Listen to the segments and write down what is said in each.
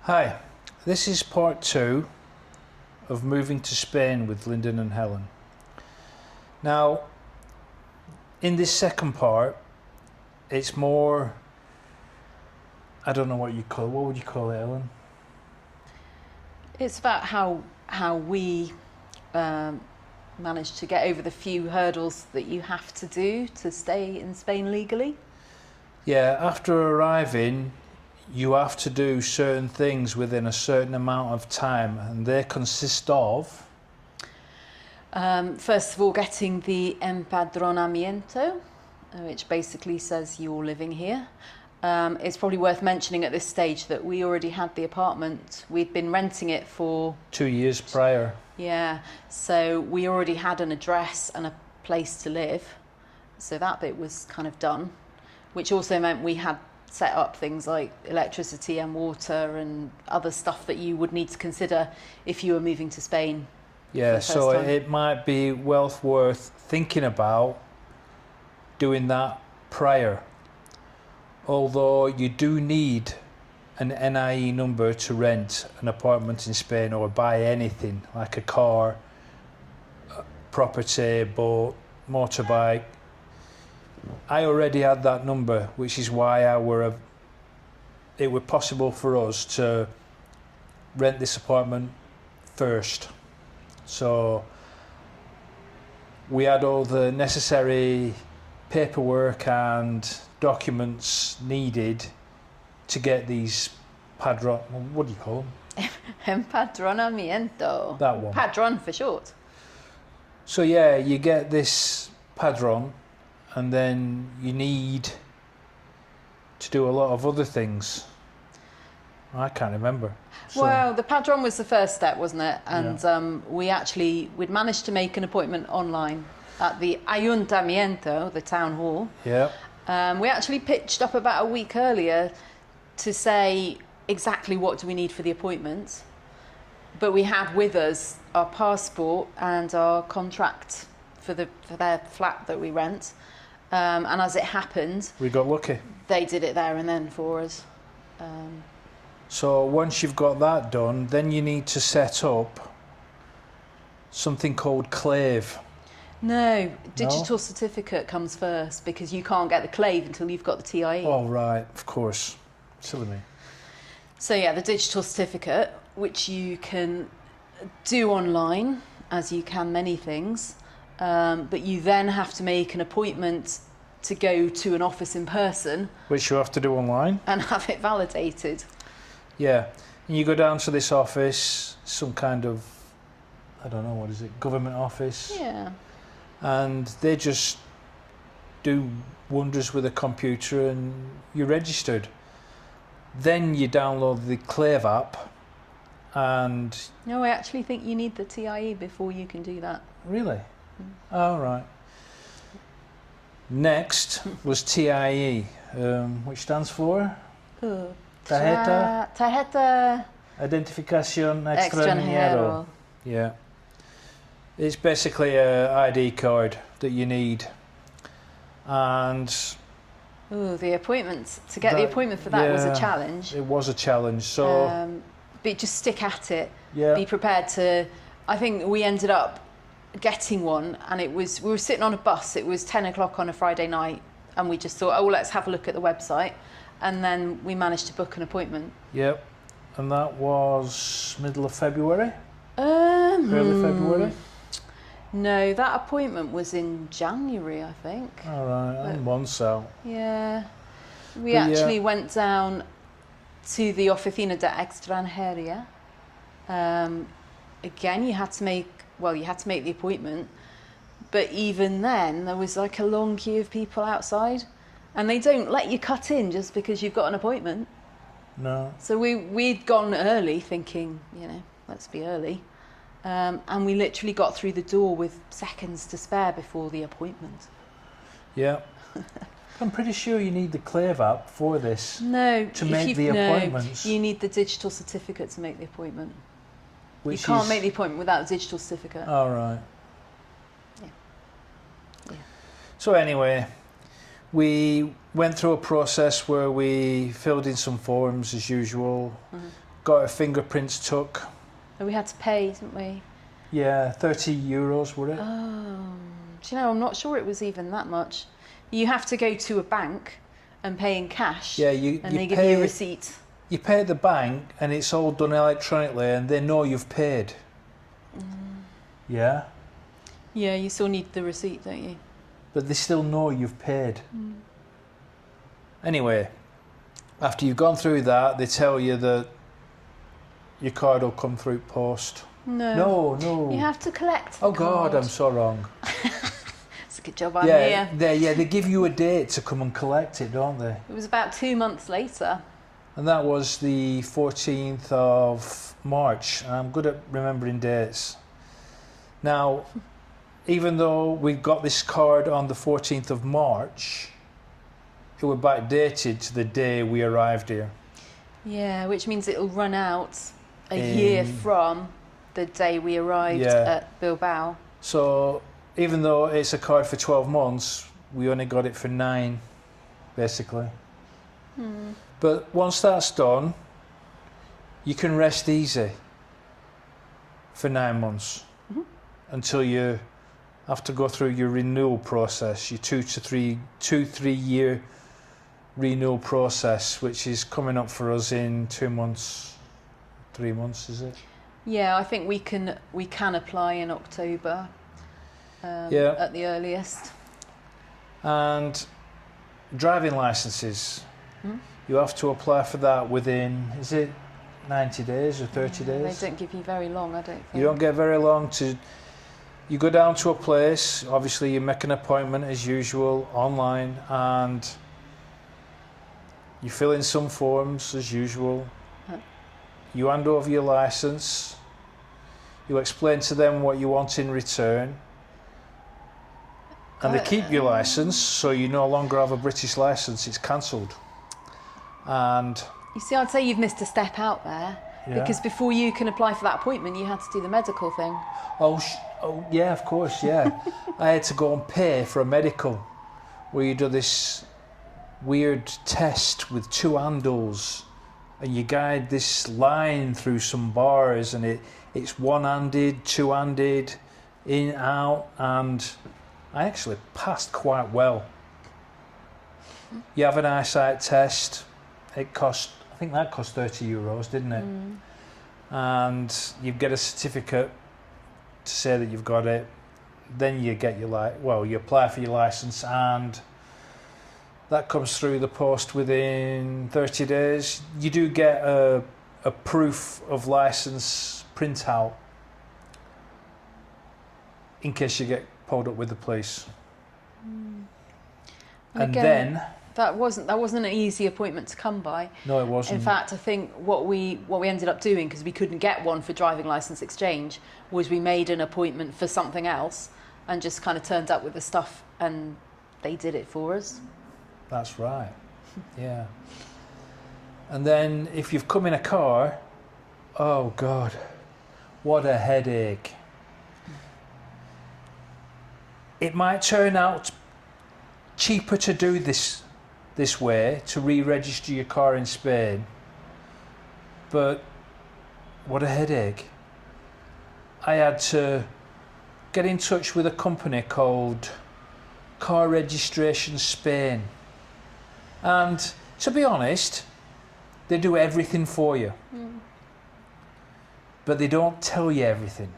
Hi, this is part 2 of moving to Spain with Lyndon and Helen. Now, in this second part, it's more, I don't know what you call it. What would you call it, Helen? It's about how we managed to get over the few hurdles that you have to do to stay in Spain legally. Yeah, after arriving, you have to do certain things within a certain amount of time, and they consist of... First of all, getting the empadronamiento, which basically says you're living here. It's probably worth mentioning at this stage that we already had the apartment. We'd been renting it for 2 years prior. Yeah, so we already had an address and a place to live. So that bit was kind of done, which also meant we had set up things like electricity and water and other stuff that you would need to consider if you were moving to Spain. Yeah, so it might be well worth thinking about doing that prior. Although you do need an NIE number to rent an apartment in Spain or buy anything like a car, property, boat, motorbike. I already had that number, which is why it was possible for us to rent this apartment first. So we had all the necessary paperwork and documents needed to get these padron, what do you call them? Empadronamiento. That one. Padron for short. So yeah, you get this padron, and then you need to do a lot of other things. I can't remember. So, Well, the padron was the first step, wasn't it? And we'd managed to make an appointment online at the Ayuntamiento, the town hall. yeah, We actually pitched up about a week earlier to say exactly what do we need for the appointment. But we had with us our passport and our contract for their flat that we rent. And as it happened, we got lucky. they did it there and then for us. So once you've got that done, then you need to set up something called Clave. No, digital certificate comes first because you can't get the clave until you've got the TIE. Oh right, of course. Silly me. So yeah, the digital certificate, which you can do online, as you can many things, but you then have to make an appointment to go to an office in person Which you have to do online. and have it validated. Yeah, and you go down to this office, some kind of, I don't know, what is it, government office. Yeah. And they just do wonders with a computer and you're registered. Then you download the Clave app and... No, I actually think you need the TIE before you can do that. Really? Oh, right. Next was TIE, which stands for Tarjeta Identificación Extranjero. Yeah. It's basically a ID card that you need. And the appointment. To get the appointment for that was a challenge. It was a challenge. So But just stick at it. yeah. Be prepared to... I think we ended up getting one, and we were sitting on a bus. It was 10 o'clock on a Friday night, and we just thought, oh, let's have a look at the website. And then we managed to book an appointment. Yep. And that was middle of February? Early February? No, that appointment was in January, I think. All right, I'm one cell. Yeah. We actually went down to the Oficina de Extranjería. Again, you had to make the appointment, but even then there was like a long queue of people outside, and they don't let you cut in just because you've got an appointment. No. So we'd gone early thinking, let's be early. And we literally got through the door with seconds to spare before the appointment. Yeah. I'm pretty sure you need the Clave app for this. No. To make the appointments. No, you need the digital certificate to make the appointment. Which you can't make the appointment without a digital certificate. All right. Yeah. So anyway, we went through a process where we filled in some forms as usual, got her fingerprints took. And we had to pay, didn't we? Yeah, €30 were it? Do you know, I'm not sure it was even that much. You have to go to a bank and pay in cash. Yeah, and they give you a receipt. You pay at the bank and it's all done electronically and they know you've paid. Yeah? Yeah, you still need the receipt, don't you? But they still know you've paid. Anyway, after you've gone through that, they tell you that your card will come through post. No. No. You have to collect the Oh God, card. I'm so wrong. It's a good job I'm here. They give you a date to come and collect it, don't they? It was about 2 months later. And that was the 14th of March. I'm good at remembering dates. Now, even though we got this card on the 14th of March, it was backdated to the day we arrived here. Yeah, which means it'll run out a year from the day we arrived at Bilbao. So even though it's a card for 12 months, we only got it for 9, basically. But once that's done, you can rest easy for 9 months until you have to go through your renewal process, your 2 to 3 year renewal process, which is coming up for us in 2 months, 3 months, is it? Yeah, I think we can apply in October at the earliest. And driving licenses, you have to apply for that within, is it 90 days or 30 days? They don't give you very long, I don't think. You don't get very long to... You go down to a place, obviously you make an appointment as usual online, and you fill in some forms as usual. You hand over your licence, you explain to them what you want in return, and they keep your licence, so you no longer have a British licence, it's cancelled. And you see, I'd say you've missed a step out there, because before you can apply for that appointment, you had to do the medical thing. Oh yeah, of course, yeah. I had to go and pay for a medical, where you do this weird test with 2 handles, and you guide this line through some bars, and it's one-handed, two-handed, in, out, and I actually passed quite well. You have an eyesight test. It cost, I think that cost €30, didn't it? And you get a certificate to say that you've got it. Then you get your you apply for your license, and that comes through the post within 30 days. You do get a proof of license printout in case you get pulled up with the police. And again, then that wasn't an easy appointment to come by. no, it wasn't. In fact, I think what we ended up doing, because we couldn't get one for driving licence exchange, was we made an appointment for something else and just kind of turned up with the stuff, and they did it for us. That's right. Yeah. And then if you've come in a car, oh God, what a headache. It might turn out cheaper to do this way, to re-register your car in Spain, but what a headache. I had to get in touch with a company called Car Registration Spain, and to be honest, they do everything for you, but they don't tell you everything.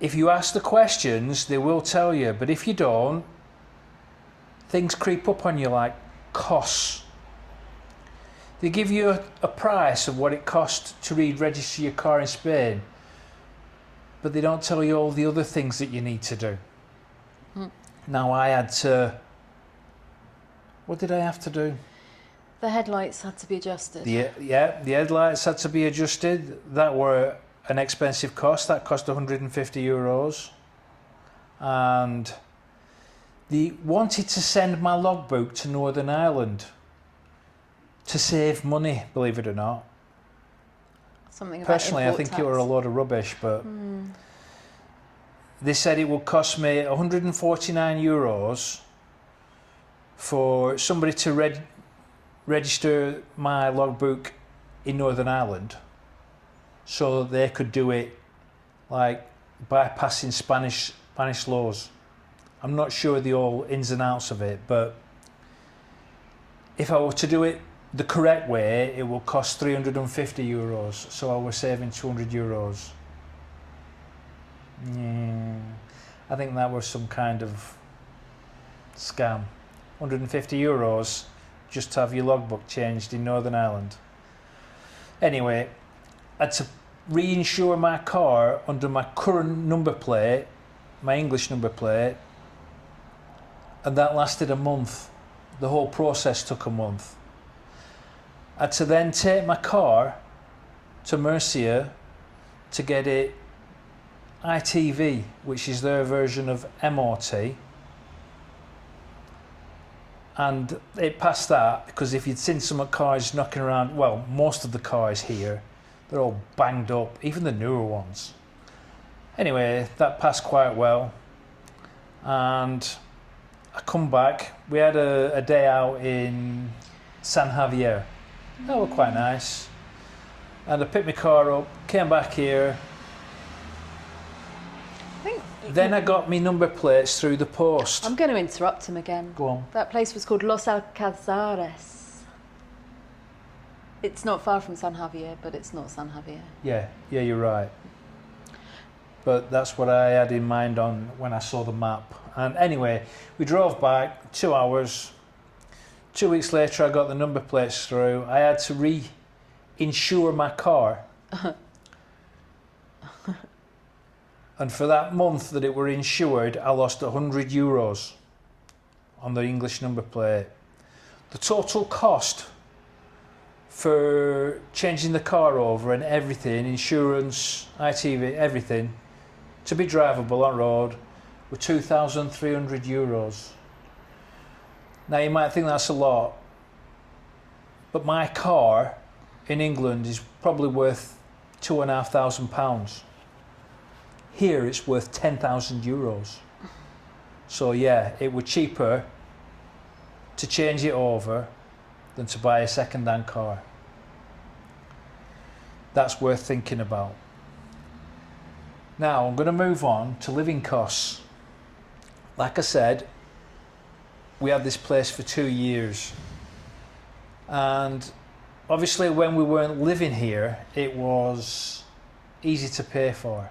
If you ask the questions, they will tell you, but if you don't, things creep up on you like costs. They give you a price of what it costs to re-register your car in Spain, but they don't tell you all the other things that you need to do. Now I had to... What did I have to do? The headlights had to be adjusted. The headlights had to be adjusted. That were an expensive cost. That cost €150. And they wanted to send my logbook to Northern Ireland to save money, believe it or not. Something about Personally, I import think it were a tax. load of rubbish, but they said it would cost me €149 for somebody to register my logbook in Northern Ireland, so they could do it like bypassing Spanish laws. I'm not sure the all ins and outs of it, but if I were to do it the correct way, it will cost 350 euros, so I was saving 200 euros. Yeah, I think that was some kind of scam. 150 euros just to have your logbook changed in Northern Ireland. Anyway, I had to reinsure my car under my current number plate, my English number plate, and that lasted a month. The whole process took a month. I had to then take my car to Mercia to get it ITV, which is their version of MOT. And it passed that because if you'd seen some cars knocking around, well, most of the cars here, they're all banged up, even the newer ones. Anyway, that passed quite well. And I come back. We had a day out in San Javier. That was quite nice. And I picked my car up, came back here. Then I got me number plates through the post. I'm going to interrupt him again. Go on. That place was called Los Alcazares. It's not far from San Javier, but it's not San Javier. Yeah, you're right. But that's what I had in mind on when I saw the map. And anyway, we drove back 2 hours. 2 weeks later, I got the number plates through. I had to reinsure my car. And for that month that it were insured, I lost 100 euros on the English number plate. The total cost for changing the car over and everything, insurance, ITV, everything, to be drivable on road, were 2,300 euros. Now you might think that's a lot, but my car in England is probably worth £2,500. Here it's worth 10,000 euros. So yeah, it was cheaper to change it over than to buy a second-hand car. That's worth thinking about. Now I'm going to move on to living costs. Like I said, we had this place for 2 years. And obviously when we weren't living here, it was easy to pay for.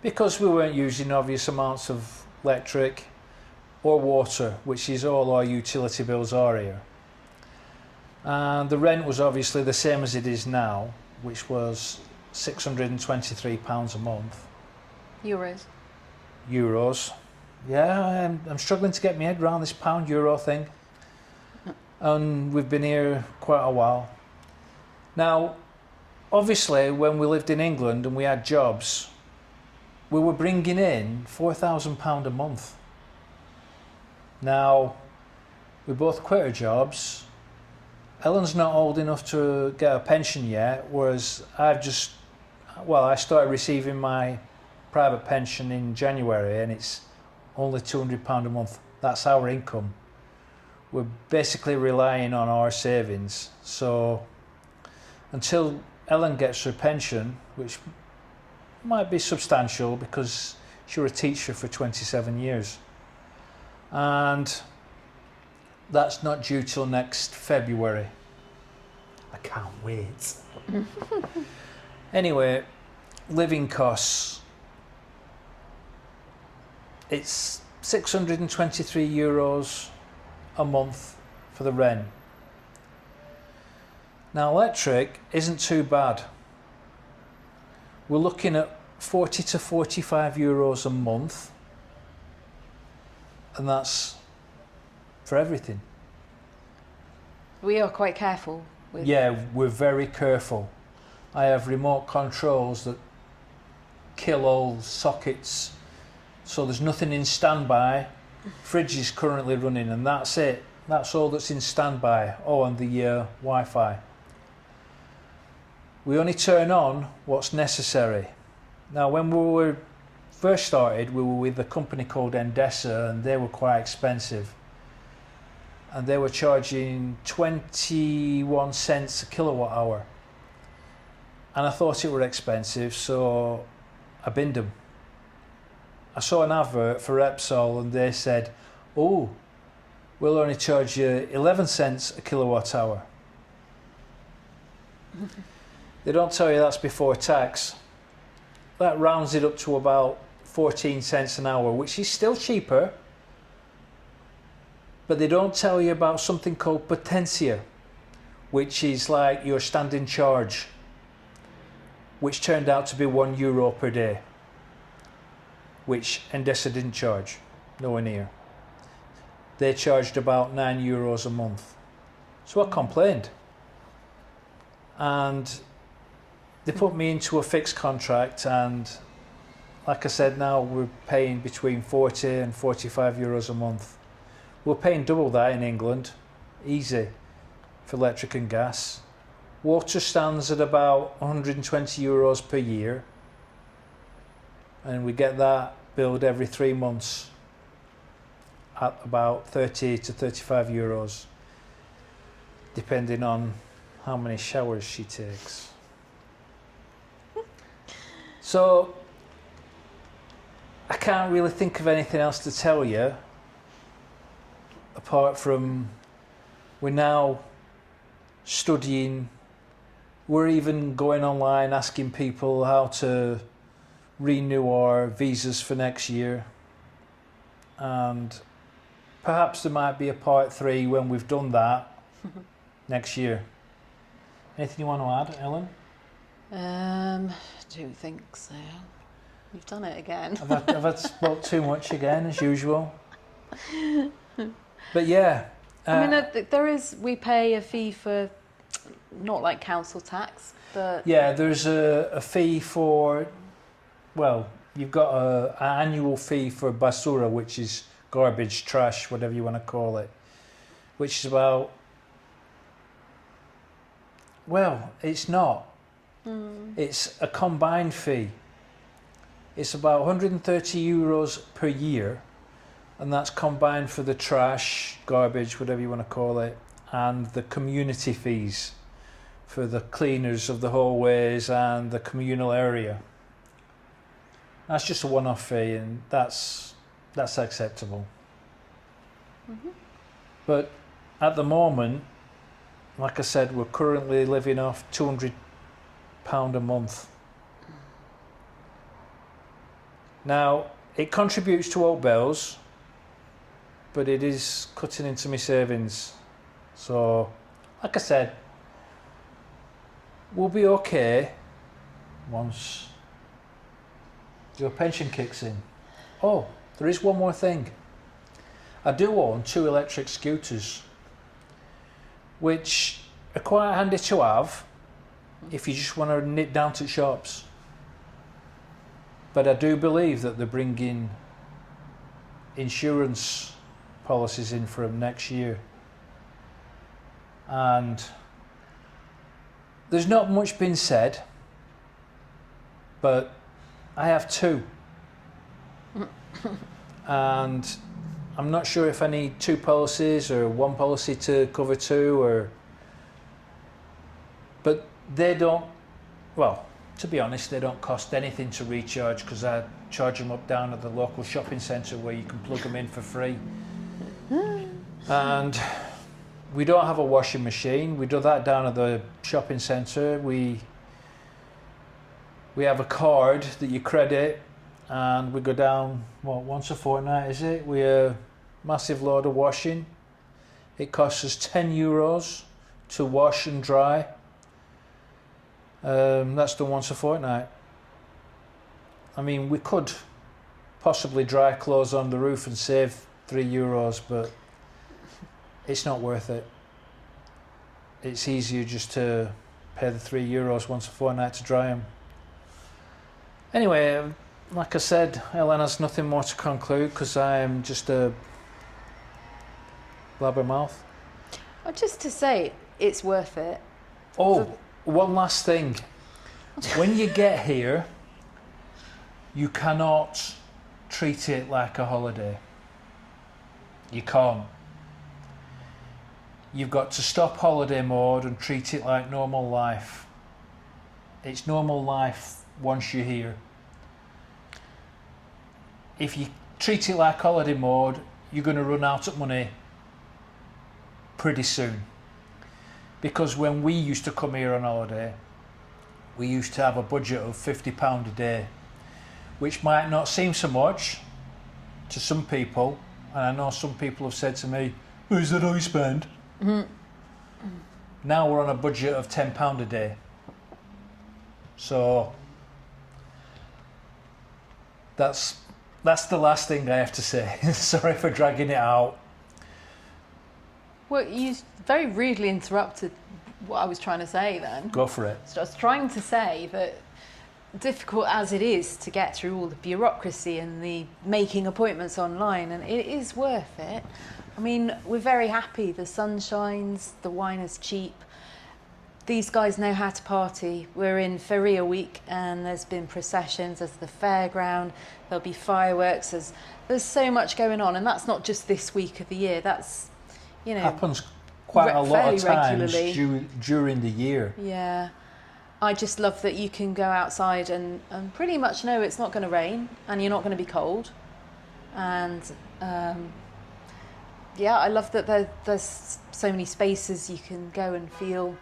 Because we weren't using obvious amounts of electric or water, which is all our utility bills are here. And the rent was obviously the same as it is now, which was £623 a month. Euros. Yeah, I'm struggling to get my head around this pound euro thing. And we've been here quite a while. Now, obviously, when we lived in England and we had jobs, we were bringing in £4,000 a month. Now, we both quit our jobs. Ellen's not old enough to get a pension yet, whereas I started receiving my private pension in January and it's only £200 a month. That's our income. We're basically relying on our savings. So until Ellen gets her pension, which might be substantial because she was a teacher for 27 years. And that's not due till next February. I can't wait. Anyway, living costs. It's 623 euros a month for the rent. Now electric isn't too bad. We're looking at 40 to 45 euros a month, and that's for everything. We are quite careful with... Yeah, we're very careful. I have remote controls that kill all sockets, so there's nothing in standby. Fridge is currently running and that's it. That's all that's in standby. Oh, and the Wi-Fi. We only turn on what's necessary. Now, when we were first started, we were with a company called Endesa and they were quite expensive. and they were charging 21 cents a kilowatt hour. And I thought it were expensive, so I binned them. I saw an advert for Repsol and they said, oh, we'll only charge you 11 cents a kilowatt hour. They don't tell you that's before tax. That rounds it up to about 14 cents an hour, which is still cheaper. But they don't tell you about something called potencia, which is like your standing charge, which turned out to be €1 per day, which Endesa didn't charge, nowhere near. They charged about €9 a month. So I complained. And they put me into a fixed contract, and like I said, now we're paying between 40 and €45 a month. We're paying double that in England, easy, for electric and gas. Water stands at about €120 per year, and we get that billed every 3 months at about 30 to €35, depending on how many showers she takes. So I can't really think of anything else to tell you apart from we're now studying. We're even going online asking people how to renew our visas for next year, and perhaps there might be a part 3 when we've done that next year. Anything you want to add, Ellen? I don't think so. You've done it again. I've had spoke too much again, as usual. But yeah. I mean, we pay a fee for, not like council tax, but... Yeah, there's a fee for, well, you've got an annual fee for basura, which is garbage, trash, whatever you want to call it, which is about, well, it's not. It's a combined fee. It's about €130 per year, and that's combined for the trash, garbage, whatever you want to call it, and the community fees for the cleaners of the hallways and the communal area. That's just a one-off fee, and that's acceptable. But at the moment, like I said, we're currently living off £200 a month. Now, it contributes to Oak Bells, but it is cutting into my savings. So, like I said, we'll be okay once your pension kicks in. Oh, there is one more thing. I do own 2 electric scooters, which are quite handy to have if you just want to nip down to shops. But I do believe that they're bringing insurance policies in for them next year. And there's not much been said, but I have 2. And I'm not sure if I need 2 policies or 1 policy to cover 2, but they don't, well, to be honest, they don't cost anything to recharge, because I charge them up down at the local shopping centre where you can plug them in for free. And we don't have a washing machine. We do that down at the shopping centre. We have a card that you credit, and we go down, once a fortnight, is it? We a massive load of washing. It costs us €10 to wash and dry. That's done once a fortnight. I mean, we could possibly dry clothes on the roof and save €3, but it's not worth it. It's easier just to pay the €3 once a fortnight to dry them. Anyway, like I said, Ellen has nothing more to conclude, because I am just a blabbermouth. Just to say, it's worth it. Oh, one last thing. When you get here, you cannot treat it like a holiday. You can't. you've got to stop holiday mode and treat it like normal life. It's normal life once you're here. If you treat it like holiday mode, you're going to run out of money pretty soon. Because when we used to come here on holiday, we used to have a budget of £50 a day, which might not seem so much to some people. And I know some people have said to me, "Is that how you spend?" Mhm. Now we're on a budget of £10 a day. So that's the last thing I have to say. Sorry for dragging it out. Well, you very rudely interrupted what I was trying to say then. Go for it. So I was trying to say that, difficult as it is to get through all the bureaucracy and the making appointments online, and it is worth it. I mean, we're very happy. The sun shines, the wine is cheap. These guys know how to party. We're in Feria week and there's been processions, there's the fairground, there'll be fireworks, there's so much going on, and that's not just this week of the year, that's, you know, Happens quite a lot of fairly times regularly. during the year. Yeah. I just love that you can go outside and pretty much know it's not going to rain and you're not going to be cold. And yeah, I love that there's so many spaces you can go and feel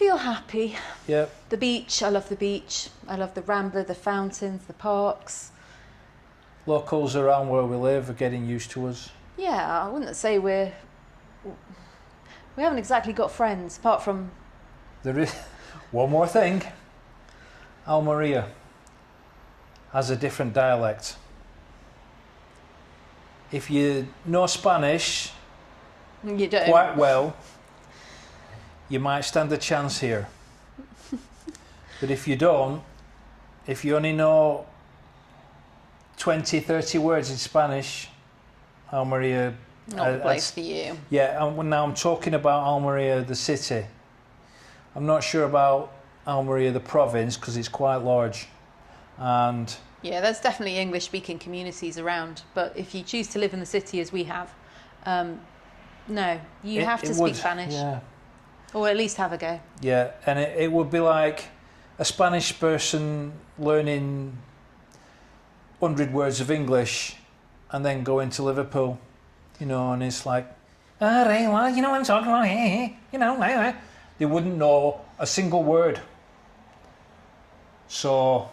happy. Yeah. The beach, I love the beach. I love the Rambla, the fountains, the parks. Locals around where we live are getting used to us. Yeah, I wouldn't say we haven't exactly got friends apart from. There is one more thing. Almeria has a different dialect. If you know Spanish You don't. quite well, you might stand a chance here. But if you don't, if you only know 20, 30 words in Spanish, Almeria... Not the place for you. Yeah, and now I'm talking about Almeria, the city. I'm not sure about Almeria, the province, because it's quite large. And Yeah, there's definitely English-speaking communities around, but if you choose to live in the city as we have, no, you have to speak Spanish, Yeah, or at least have a go. yeah, and it would be like a Spanish person learning 100 words of English and then going to Liverpool, you know, and it's like, ah, right, well, you know what I'm talking about, you know, they wouldn't know a single word. So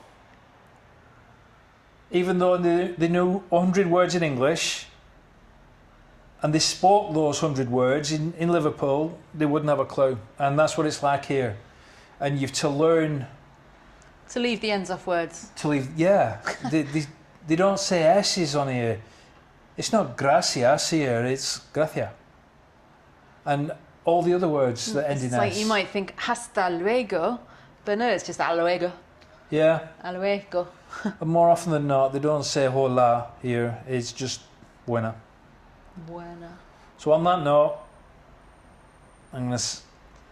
even though they knew 100 words in English and they spoke those 100 words in Liverpool, they wouldn't have a clue. And that's what it's like here. And you've to learn To leave the ends off words. to leave. Yeah, they don't say S's on here. It's not gracias here, it's gracia. And all the other words that end in It's S. like you might think hasta luego, but no, it's just a luego. Yeah, A luego. and more often than not, they don't say hola here, it's just buena. Buena. So on that note, I'm going to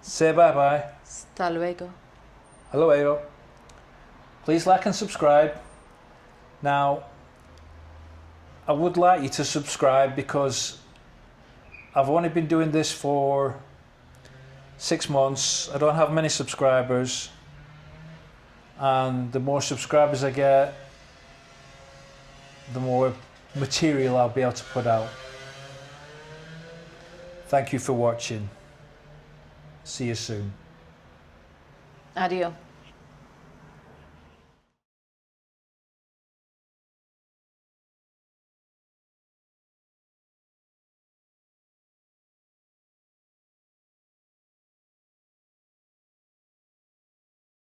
say bye-bye. Hasta luego. Hello. Please like and subscribe. Now, I would like you to subscribe because I've only been doing this for 6 months. I don't have many subscribers. And the more subscribers I get, the more material I'll be able to put out. Thank you for watching. See you soon. Adios.